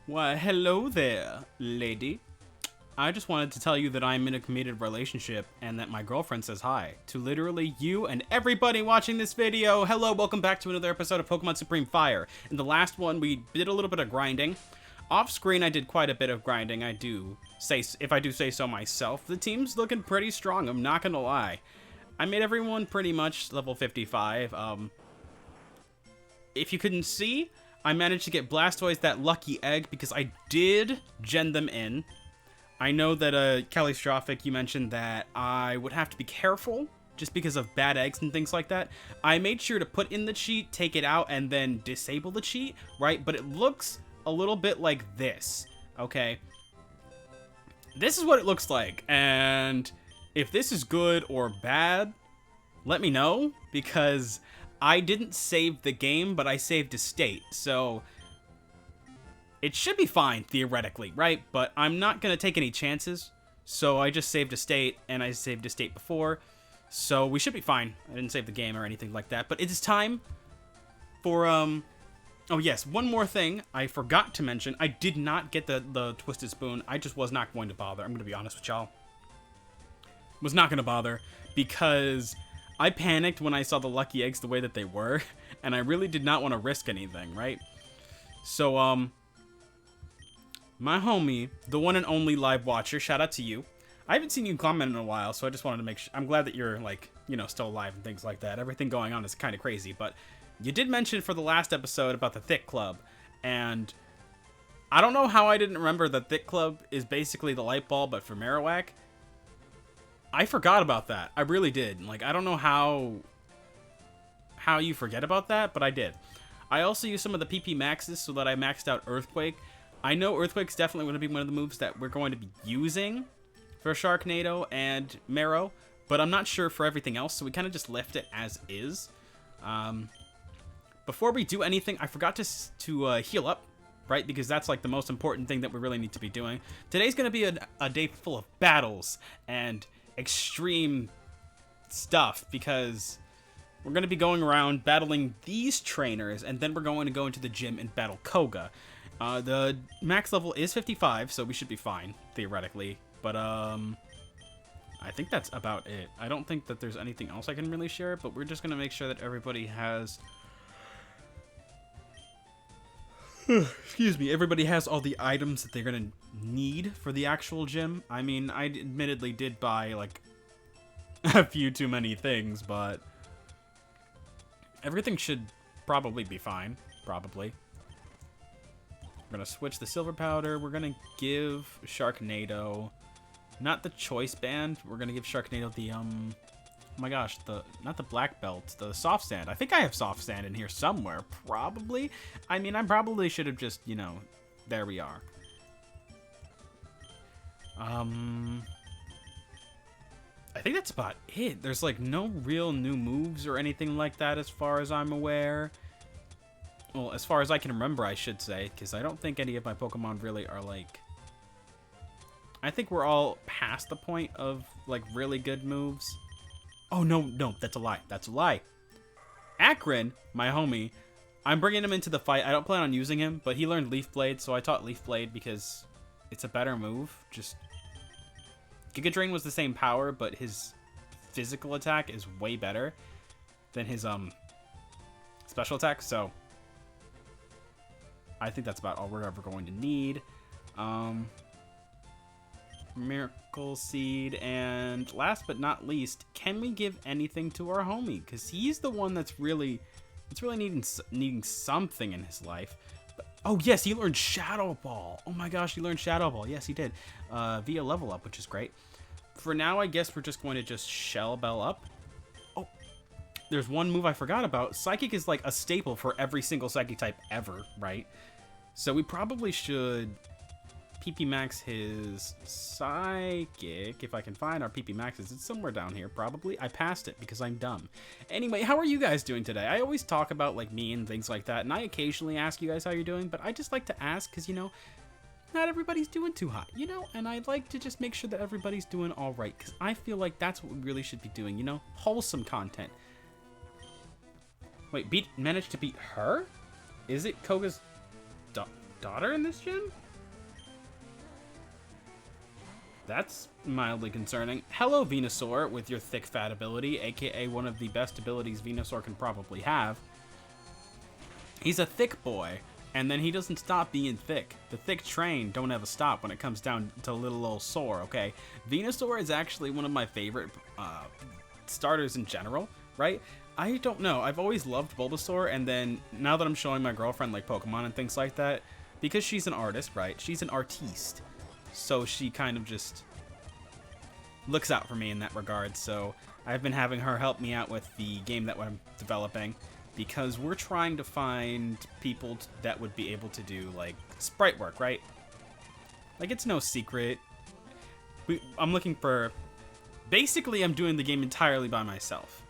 Why, hello there, lady. I just wanted to tell you that I'm in a committed relationship and that my girlfriend says hi to literally you and everybody watching this video. Hello, welcome back to another episode of Pokemon Supreme Fire. In the last one, we did a little bit of grinding. Off screen, I did quite a bit of grinding. If I do say so myself, the team's looking pretty strong, I'm not gonna lie. I made everyone pretty much level 55. If you couldn't see, I managed to get Blastoise that lucky egg because I did gen them in. I know that, Calistrophic, you mentioned that I would have to be careful just because of bad eggs and things like that. I made sure to put in the cheat, take it out, and then disable the cheat, right? But it looks a little bit like this, okay? This is what it looks like, and if this is good or bad, let me know, because I didn't save the game, but I saved a state, so it should be fine, theoretically, right? But I'm not going to take any chances, so I just saved a state, and I saved a state before, so we should be fine. I didn't save the game or anything like that, but it is time for, oh yes, one more thing I forgot to mention. I did not get the Twisted Spoon. I just was not going to bother. I'm going to be honest with y'all. Was not going to bother, because I panicked when I saw the lucky eggs the way that they were, and I really did not want to risk anything, right? So, my homie, the one and only live watcher, shout out to you. I haven't seen you comment in a while, so I just wanted to make sure. I'm glad that you're, like, you know, still alive and things like that. Everything going on is kind of crazy, but you did mention for the last episode about the Thick Club, and I don't know how I didn't remember that Thick Club is basically the light ball, but for Marowak. I forgot about that. I really did. Like, I don't know how you forget about that, but I did. I also used some of the PP maxes so that I maxed out Earthquake. I know Earthquake's definitely going to be one of the moves that we're going to be using for Sharknado and Marrow, but I'm not sure for everything else, so we kind of just left it as is. Before we do anything, I forgot to heal up, right? Because that's like the most important thing that we really need to be doing. Today's going to be a day full of battles and extreme stuff, because we're going to be going around battling these trainers, and then we're going to go into the gym and battle Koga. The max level is 55, so we should be fine, theoretically. But, I think that's about it. I don't think that there's anything else I can really share, but we're just going to make sure that everybody has... Excuse me, everybody has all the items that they're going to need for the actual gym. I mean, I admittedly did buy, like, a few too many things, but everything should probably be fine. Probably. We're going to switch the Silver Powder. We're going to give Sharknado, not the Choice Band. We're going to give Sharknado the, oh my gosh, not the Black Belt, the Soft Sand. I think I have Soft Sand in here somewhere, probably. I mean, I probably should have just, you know, there we are. I think that's about it. There's, like, no real new moves or anything like that as far as I'm aware. Well, as far as I can remember, I should say, because I don't think any of my Pokemon really are, like... I think we're all past the point of, like, really good moves. Oh, no, that's a lie. That's a lie. Akron, my homie, I'm bringing him into the fight. I don't plan on using him, but he learned Leaf Blade, so I taught Leaf Blade because it's a better move. Just... Giga Drain was the same power, but his physical attack is way better than his, special attack, so... I think that's about all we're ever going to need. Miracle Seed, and last but not least, can we give anything to our homie? Because he's the one that's really needing something in his life. But, oh yes, he learned Shadow Ball. Oh my gosh, he learned Shadow Ball. Yes, he did. Via level up, which is great. For now, I guess we're just going to just Shell Bell up. Oh, there's one move I forgot about. Psychic is like a staple for every single Psychic type ever, right? So we probably should PP Max his Psychic, if I can find our PP Maxes. It's somewhere down here, probably. I passed it because I'm dumb. Anyway, how are you guys doing today? I always talk about, like, me and things like that, and I occasionally ask you guys how you're doing, but I just like to ask because, you know, not everybody's doing too hot, you know? And I'd like to just make sure that everybody's doing all right, because I feel like that's what we really should be doing, you know? Wholesome content. Wait, managed to beat her? Is it Koga's... daughter in this gym? That's mildly concerning. Hello, Venusaur, with your thick fat ability, aka one of the best abilities Venusaur can probably have. He's a thick boy, and then he doesn't stop being thick. The thick train don't ever stop when it comes down to little old Sore, okay? Venusaur is actually one of my favorite starters in general, right? I don't know. I've always loved Bulbasaur, and then now that I'm showing my girlfriend like Pokemon and things like that, because she's an artist, right? She's an artiste. So she kind of just looks out for me in that regard. So I've been having her help me out with the game that I'm developing, because we're trying to find people that would be able to do like sprite work, right? Like, it's no secret. I'm looking for... Basically, I'm doing the game entirely by myself,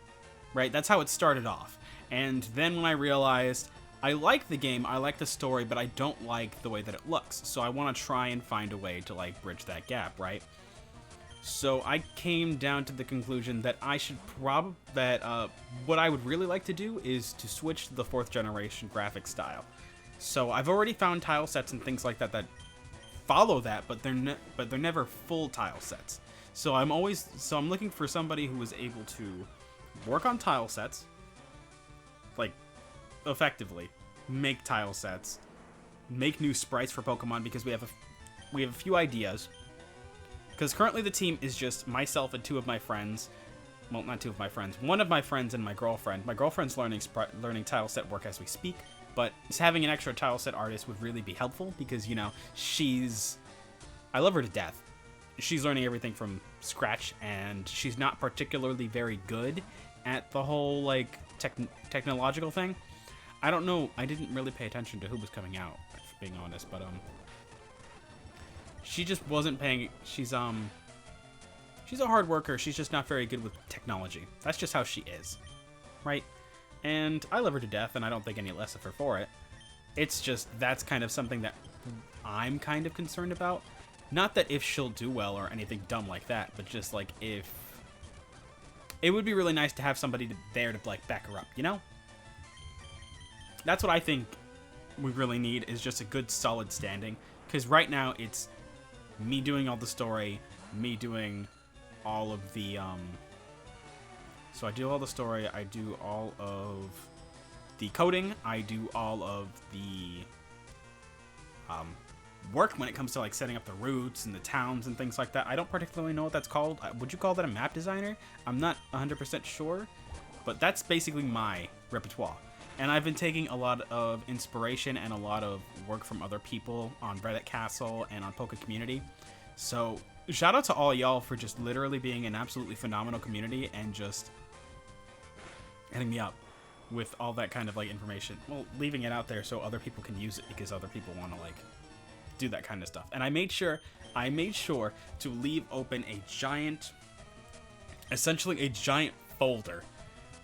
right? That's how it started off. And then when I realized I like the game, I like the story, but I don't like the way that it looks. So I want to try and find a way to like bridge that gap, right? So I came down to the conclusion that I should what I would really like to do is to switch to the 4th generation graphic style. So I've already found tile sets and things like that that follow that, but they're never full tile sets. So I'm looking for somebody who is able to work on tile sets, like effectively make tile sets, make new sprites for Pokemon, because we have a few ideas. Because currently the team is just myself and 2 of my friends. Well, not 2 of my friends. 1 of my friends and my girlfriend. My girlfriend's learning tile set work as we speak, but having an extra tile set artist would really be helpful, because, you know, I love her to death. She's learning everything from scratch, and she's not particularly very good at the whole, like, technological thing. I don't know. I didn't really pay attention to who was coming out, if being honest, but, she just wasn't paying... She's a hard worker. She's just not very good with technology. That's just how she is, right? And I love her to death, and I don't think any less of her for it. It's just, that's kind of something that I'm kind of concerned about. Not that if she'll do well or anything dumb like that, but just, like, if... It would be really nice to have somebody there to, like, back her up, you know? That's what I think we really need, is just a good, solid standing. Because right now, it's me doing all the story, me doing all of the, So I do all the story, I do all of the coding, I do all of the, work when it comes to, like, setting up the routes and the towns and things like that. I don't particularly know what that's called. Would you call that a map designer? I'm not 100% sure, but that's basically my repertoire. And I've been taking a lot of inspiration and a lot of work from other people on Reddit Castle and on Poke Community. So shout out to all y'all for just literally being an absolutely phenomenal community and just hitting me up with all that kind of, like, information. Well, leaving it out there so other people can use it, because other people want to, like, do that kind of stuff. And I made sure to leave open a giant, essentially a giant folder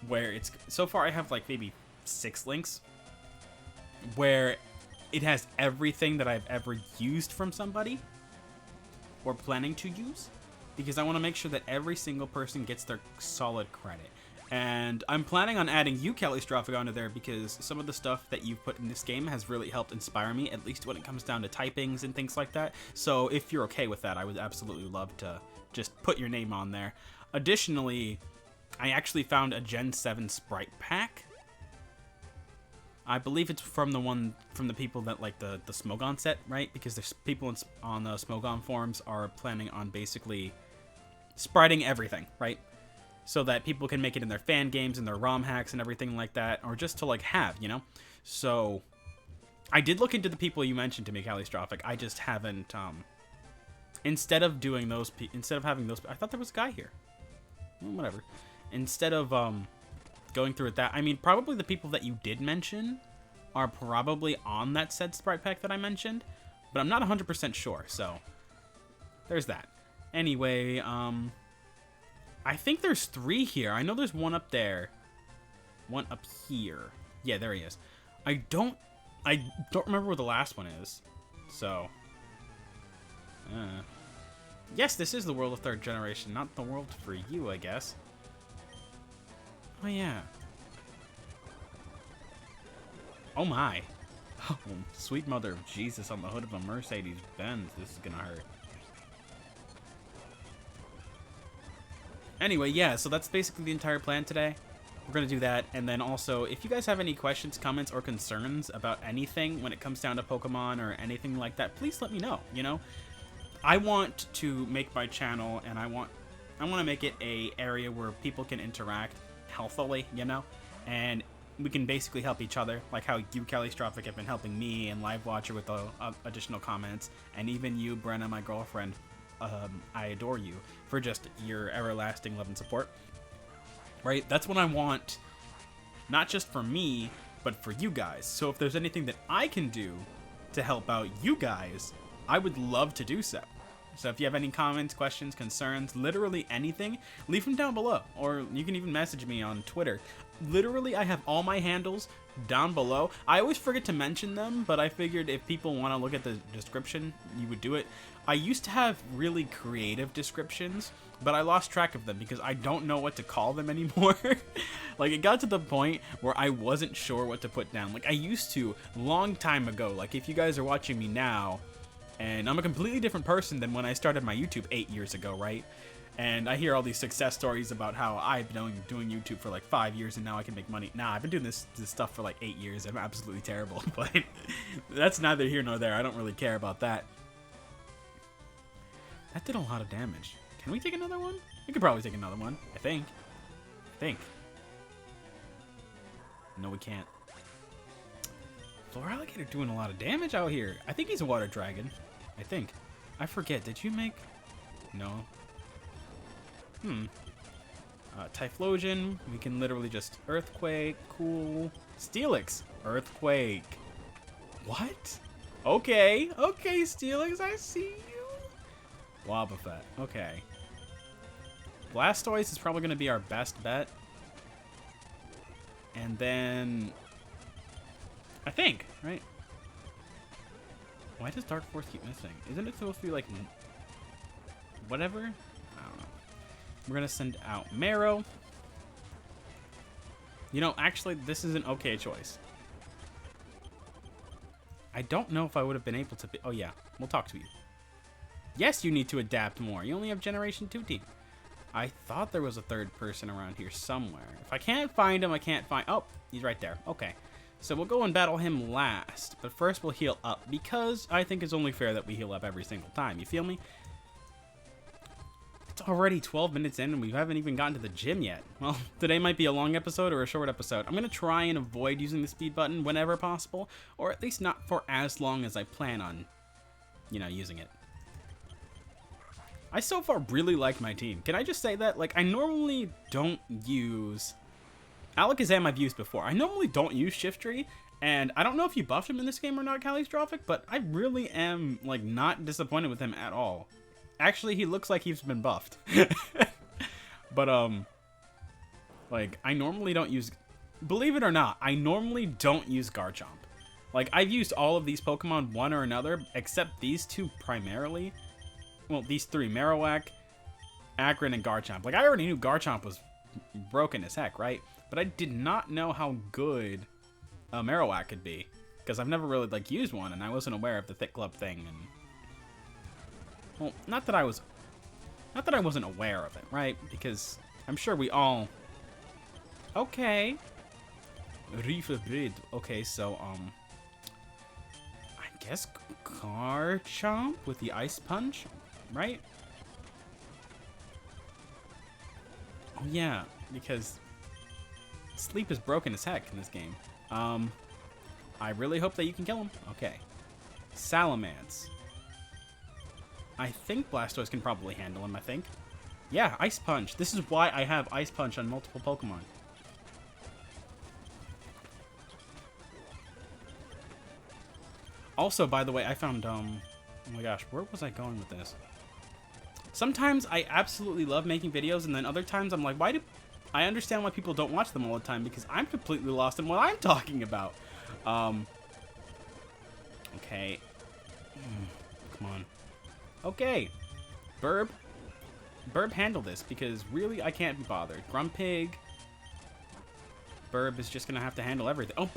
where it's, so far I have like maybe 6 links where it has everything that I've ever used from somebody or planning to use, because I want to make sure that every single person gets their solid credit. And I'm planning on adding you, Kelly Strophic, onto there, because some of the stuff that you've put in this game has really helped inspire me, at least when it comes down to typings and things like that. So if you're okay with that, I would absolutely love to just put your name on there. Additionally, I actually found a Gen 7 sprite pack. I believe it's from the people that like the Smogon set, right? Because there's people on the Smogon forums are planning on basically spriting everything, right? So that people can make it in their fan games and their ROM hacks and everything like that, or just to like have, you know? So I did look into the people you mentioned to me, Calistrophic. I just haven't, instead of having those, I thought there was a guy here. Whatever. Instead of, going through it I mean, probably the people that you did mention are probably on that said sprite pack that I mentioned, but I'm not 100% sure, so there's that. Anyway, I think there's 3 here. I know there's one up there. One up here. Yeah, there he is. I don't remember where the last one is. So, yes, this is the world of 3rd generation, not the world for you, I guess. Oh, yeah. Oh, my. Oh, sweet mother of Jesus on the hood of a Mercedes Benz. This is gonna hurt. Anyway, yeah, so that's basically the entire plan today. We're gonna do that, and then also, if you guys have any questions, comments, or concerns about anything when it comes down to Pokemon or anything like that, please let me know, you know? I want to make my channel, and I want to make it a area where people can interact healthily, you know? And we can basically help each other, like how you, Calistrophic, have been helping me and Live Watcher with the additional comments, and even you, Brenna, my girlfriend. I adore you for just your everlasting love and support. Right? That's what I want, not just for me, but for you guys. So if there's anything that I can do to help out you guys, I would love to do so. So if you have any comments, questions, concerns, literally anything, leave them down below. Or you can even message me on Twitter. Literally, I have all my handles down below. I always forget to mention them, but I figured if people want to look at the description, you would do it. I used to have really creative descriptions, but I lost track of them because I don't know what to call them anymore. Like, it got to the point where I wasn't sure what to put down. Like, I used to, long time ago. Like, if you guys are watching me now, and I'm a completely different person than when I started my YouTube 8 years ago, right? And I hear all these success stories about how I've been doing YouTube for like 5 years and now I can make money. Nah, I've been doing this stuff for like 8 years. I'm absolutely terrible, but that's neither here nor there. I don't really care about that. That did a lot of damage. Can we take another one? We could probably take another one, I think. No, we can't. Floor Alligator doing a lot of damage out here. I think he's a water dragon. I think. I forget. Did you make... No. Typhlosion. We can literally just Earthquake. Cool. Steelix. Earthquake. What? Okay. Okay, Steelix. I see you. Wobbuffet. Okay. Blastoise is probably going to be our best bet. And then... I think, right? Why does Dark Force keep missing? Isn't it supposed to be like... whatever? I don't know. We're going to send out Marrow. You know, actually, this is an okay choice. I don't know if I would have been able to... Oh, yeah. We'll talk to you. Yes, you need to adapt more. You only have Generation 2 team. I thought there was a third person around here somewhere. If I can't find him, I can't find... Oh, he's right there. Okay. So we'll go and battle him last. But first we'll heal up, because I think it's only fair that we heal up every single time. You feel me? It's already 12 minutes in and we haven't even gotten to the gym yet. Well, today might be a long episode or a short episode. I'm going to try and avoid using the speed button whenever possible. Or at least not for as long as I plan on, you know, using it. I so far really like my team. Can I just say that? Like, I normally don't use... Alakazam I've used before. I normally don't use Shiftry, and I don't know if you buffed him in this game or not, Calistrophic, but I really am, like, not disappointed with him at all. Actually, he looks like he's been buffed. But, like, I normally don't use... Believe it or not, I normally don't use Garchomp. Like, I've used all of these Pokemon one or another, except these two primarily. Well, these three, Marowak, Akron, and Garchomp. Like, I already knew Garchomp was broken as heck, right? But I did not know how good a Marowak could be, because I've never really, like, used one, and I wasn't aware of the Thick Club thing, and... Well, not that I wasn't aware of it, right? Because I'm sure we all... Okay. Reef of Breed. Okay, so, I guess Garchomp with the Ice Punch, right? Oh, yeah, because Sleep is broken as heck in this game. I really hope that you can kill him. Okay. Salamence. I think Blastoise can probably handle him, I think. Yeah, Ice Punch. This is why I have Ice Punch on multiple Pokemon. Also, by the way, I found, oh my gosh, where was I going with this? Sometimes I absolutely love making videos, and then other times I'm like, why do... I understand why people don't watch them all the time, because I'm completely lost in what I'm talking about. Okay. Come on. Okay. Burb. Burb, handle this, because really I can't be bothered. Grumpig. Burb is just going to have to handle everything. Oh,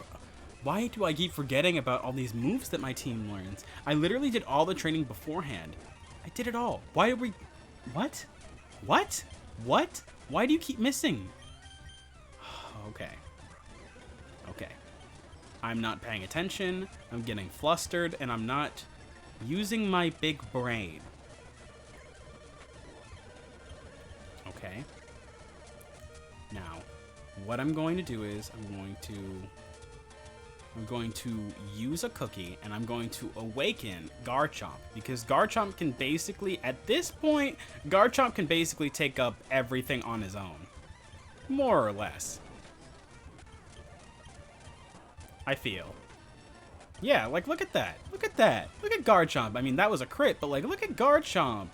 Why do I keep forgetting about all these moves that my team learns? I literally did all the training beforehand. I did it all. Why did we... What? What? What? Why do you keep missing? Okay. Okay. I'm not paying attention, I'm getting flustered, and I'm not using my big brain. Okay. Now, what I'm going to do is I'm going to use a cookie, and I'm going to awaken Garchomp, because Garchomp can basically, at this point, Garchomp can basically take up everything on his own. More or less. I feel. Yeah, like, look at that. Look at that. Look at Garchomp. I mean, that was a crit, but, like, look at Garchomp.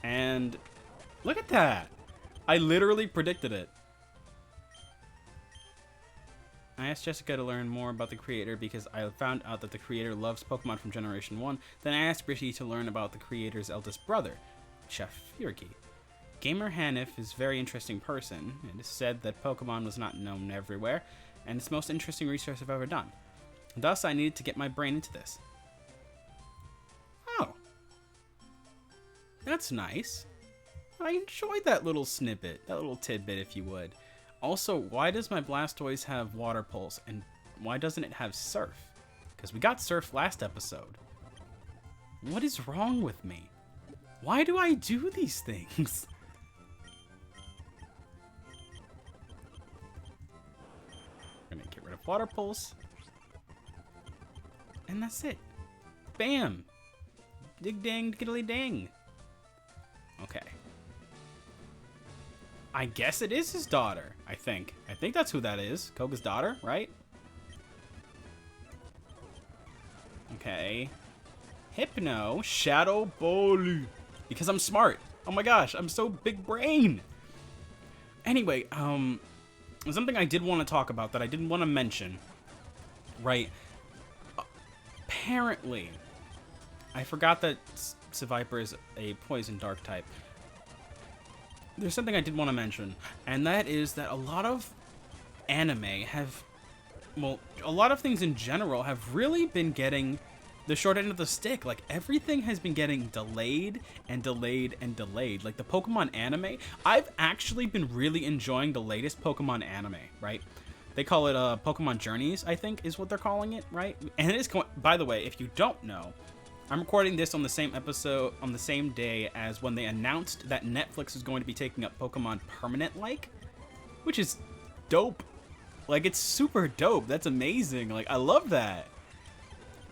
And look at that. I literally predicted it. I asked Jessica to learn more about the creator because I found out that the creator loves Pokemon from Generation 1. Then I asked Britty to learn about the creator's eldest brother, Chef Furiki. Gamer Hanif is a very interesting person. It is said that Pokemon was not known everywhere, and it's the most interesting research I've ever done. Thus, I needed to get my brain into this. Oh. That's nice. I enjoyed that little snippet, that little tidbit, if you would. Also, why does my Blastoise have Water Pulse, and why doesn't it have Surf? Because we got Surf last episode. What is wrong with me? Why do I do these things? I'm gonna get rid of Water Pulse. And that's it. Bam! Dig dang diggly dang. Okay. I guess it is his daughter, I think. I think that's who that is. Koga's daughter, right? Okay. Hypno, Shadow Ball. Because I'm smart. Oh my gosh, I'm so big brain. Anyway, something I did want to talk about that I didn't want to mention. Right. Apparently, I forgot that Seviper is a poison dark type. There's something I did want to mention, and that is that a lot of anime have, well, a lot of things in general have really been getting the short end of the stick. Like, everything has been getting delayed and delayed and delayed. Like, the Pokemon anime, I've actually been really enjoying the latest Pokemon anime, right? They call it Pokemon Journeys, I think, is what they're calling it, right? And it is going, by the way, if you don't know, I'm recording this on the same episode, on the same day as when they announced that Netflix is going to be taking up Pokemon Permanent, like, which is dope. Like, it's super dope. That's amazing. Like, I love that.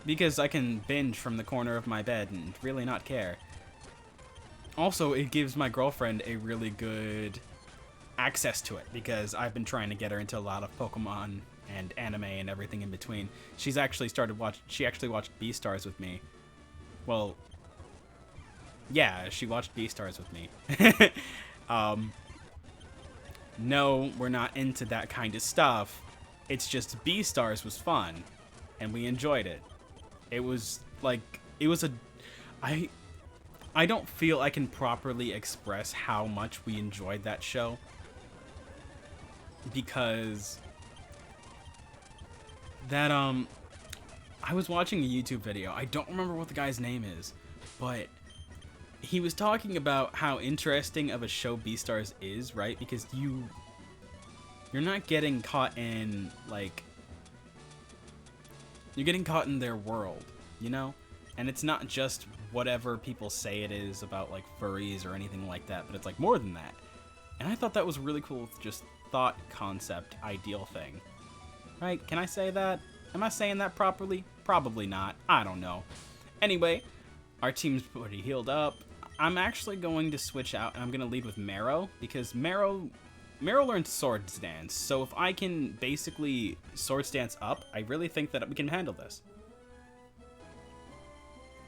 Because I can binge from the corner of my bed and really not care. Also, it gives my girlfriend a really good access to it, because I've been trying to get her into a lot of Pokemon and anime and everything in between. She actually watched Beastars with me. Well, yeah, she watched Beastars with me. No, we're not into that kind of stuff. It's just Beastars was fun, and we enjoyed it. It was like, it was a... I don't feel I can properly express how much we enjoyed that show. Because that, I was watching a YouTube video. I don't remember what the guy's name is, but he was talking about how interesting of a show Beastars is, right? Because you're not getting caught in, like, you're getting caught in their world, you know? And it's not just whatever people say it is about, like, furries or anything like that, but it's, like, more than that. And I thought that was really cool, just thought concept ideal thing. Right? Can I say that? Am I saying that properly? Probably not. I don't know. Anyway, our team's pretty healed up. I'm actually going to switch out, and I'm going to lead with Marrow, because Marrow learns Sword Stance. So if I can basically Sword Stance up, I really think that we can handle this.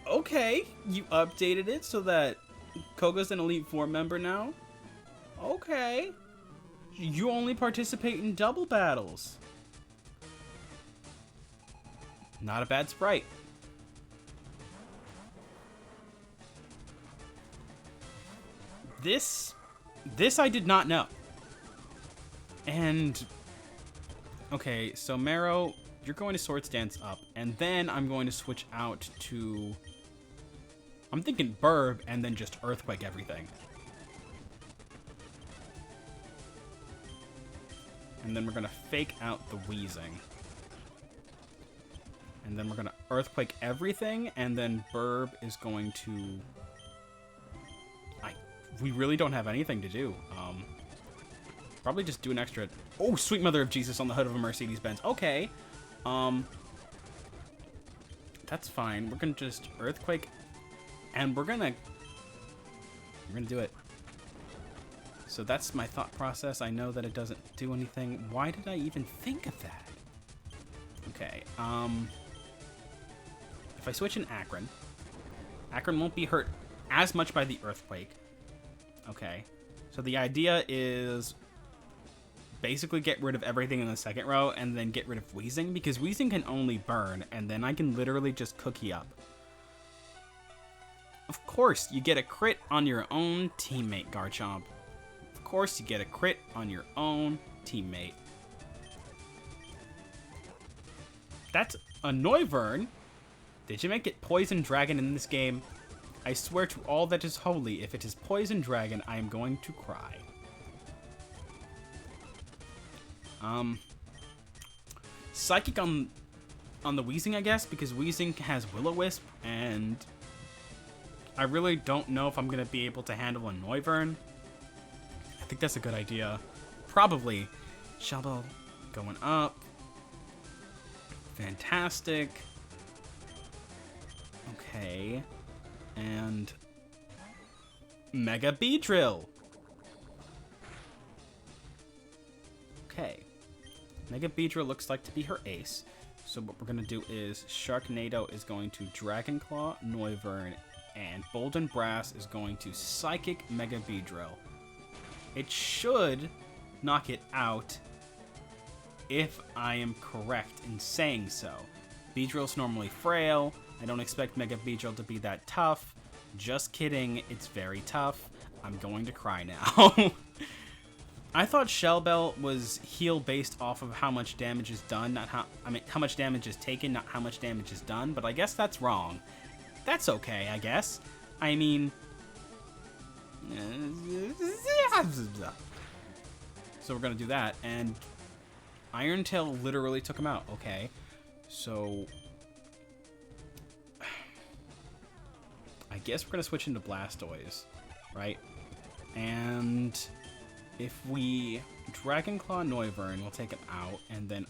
Okay, you updated it so that Koga's an Elite Four member now? Okay. You only participate in double battles. Not a bad sprite. This I did not know. And Okay, so Marrow, you're going to Swords Dance up, and then I'm going to switch out to... I'm thinking Burb, and then just Earthquake everything. And then we're going to fake out the Wheezing. And then we're going to Earthquake everything, and then Burb is going to... We really don't have anything to do. Probably just do an extra... Oh, sweet mother of Jesus on the hood of a Mercedes-Benz. Okay. That's fine. We're going to just Earthquake, and we're going to do it. So that's my thought process. I know that it doesn't do anything. Why did I even think of that? Okay, if I switch in Akron, Akron won't be hurt as much by the Earthquake. Okay, so the idea is basically get rid of everything in the second row and then get rid of Wheezing, because Wheezing can only burn, and then I can literally just cookie up. Of course, you get a crit on your own teammate, Garchomp. Of course, you get a crit on your own teammate. That's a Noivern. Did you make it Poison Dragon in this game? I swear to all that is holy, if it is Poison Dragon, I am going to cry. Psychic on the Wheezing, I guess, because Wheezing has Will-O-Wisp, and I really don't know if I'm going to be able to handle a Noivern. I think that's a good idea. Probably. Shell Bell going up. Fantastic. Okay. And Mega Beedrill. Okay. Mega Beedrill looks like to be her ace. So what we're going to do is Sharknado is going to Dragon Claw, Noivern, and Bolden Brass is going to Psychic Mega Beedrill. It should knock it out if I am correct in saying so. Beedrill's normally frail. I don't expect Mega Beedrill to be that tough. Just kidding, it's very tough. I'm going to cry now. I thought Shell Bell was heal based off of how much damage is done, not how much damage is taken, not how much damage is done, but I guess that's wrong. That's okay, I guess. I mean, so we're gonna do that, and Iron Tail literally took him out. Okay, so I guess we're gonna switch into Blastoise, right? And if we Dragon Claw Noivern, we'll take him out, and then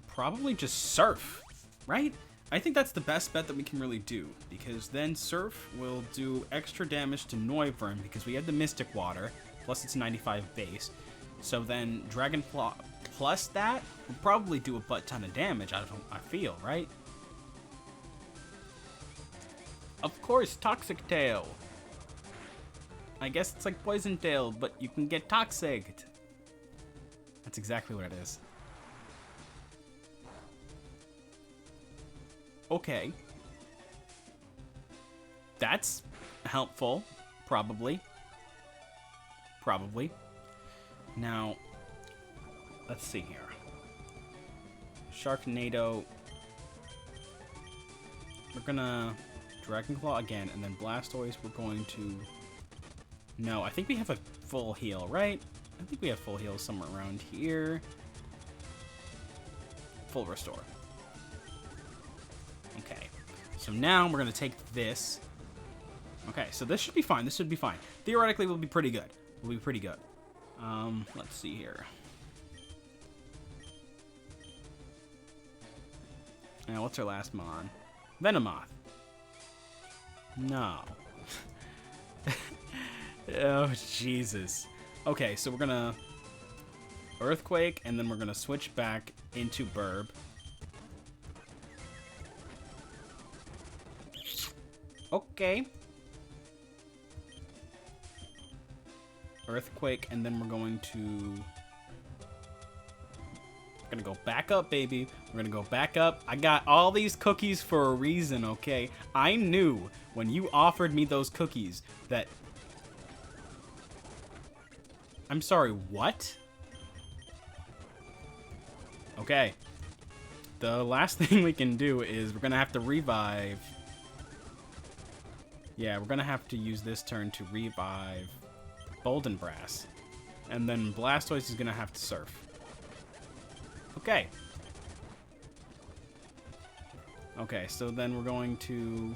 probably just Surf, right? I think that's the best bet that we can really do, because then Surf will do extra damage to Noivern because we have the Mystic Water, plus it's 95 base. So then Dragon Claw plus that will probably do a butt ton of damage, I feel, right? Of course, Toxic Tail. I guess it's like Poison Tail, but you can get Toxic. That's exactly what it is. Okay. That's helpful. Probably. Probably. Now, let's see here. Sharknado. We're gonna Dragon Claw again, and then Blastoise we're going to... No, I think we have a full heal, right? I think we have full heal somewhere around here. Full restore. Okay, so now we're going to take this. Okay, so this should be fine. This should be fine. Theoretically, we'll be pretty good. We'll be pretty good. Let's see here. Now, what's our last mon? Venomoth. No. Oh, Jesus. Okay, so we're going to Earthquake, and then we're going to switch back into Burb. Okay. Earthquake, and then we're going to go back up, baby. We're gonna go back up. I got all these cookies for a reason, okay? I knew when you offered me those cookies that... I'm sorry, what? Okay. The last thing we can do is we're going to have to revive. Yeah, we're going to have to use this turn to revive Boldenbrass. And then Blastoise is going to have to surf. Okay. Okay, so then we're going to...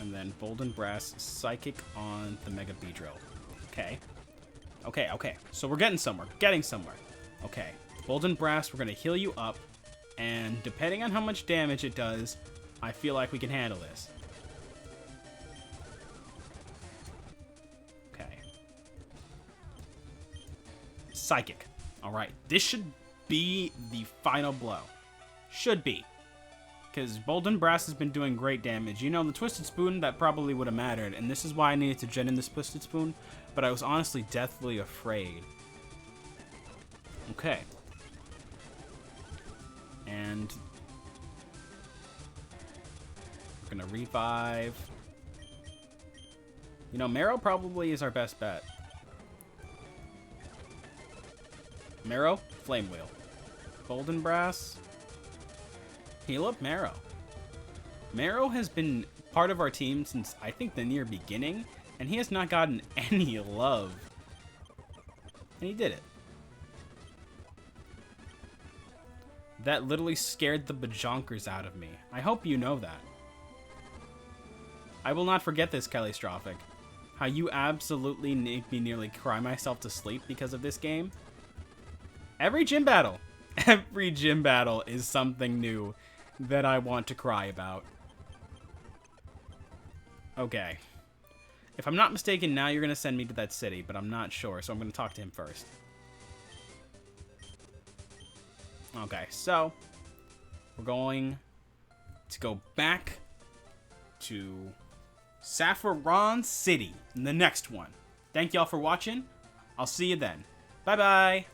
And then Boldenbrass Psychic on the Mega Beedrill. Okay. Okay, okay. So we're getting somewhere. Getting somewhere. Okay. Boldenbrass, we're going to heal you up. And depending on how much damage it does, I feel like we can handle this. Okay. Psychic. Alright. This should be the final blow. Should be. Because Boldenbrass has been doing great damage. You know, the Twisted Spoon, that probably would have mattered. And this is why I needed to gen in this Twisted Spoon. But I was honestly deathly afraid. Okay. And we're going to revive. You know, Marrow probably is our best bet. Marrow, Flame Wheel. Boldenbrass. Heal up Marrow. Marrow has been part of our team since, I think, the near beginning, and he has not gotten any love. And he did it. That literally scared the bajonkers out of me. I hope you know that. I will not forget this, Kellystrophic. How you absolutely made me nearly cry myself to sleep because of this game. Every gym battle is something new that I want to cry about. Okay. If I'm not mistaken, now you're going to send me to that city, but I'm not sure, so I'm going to talk to him first. Okay, so we're going to go back to Saffron City in the next one. Thank y'all for watching. I'll see you then. Bye-bye.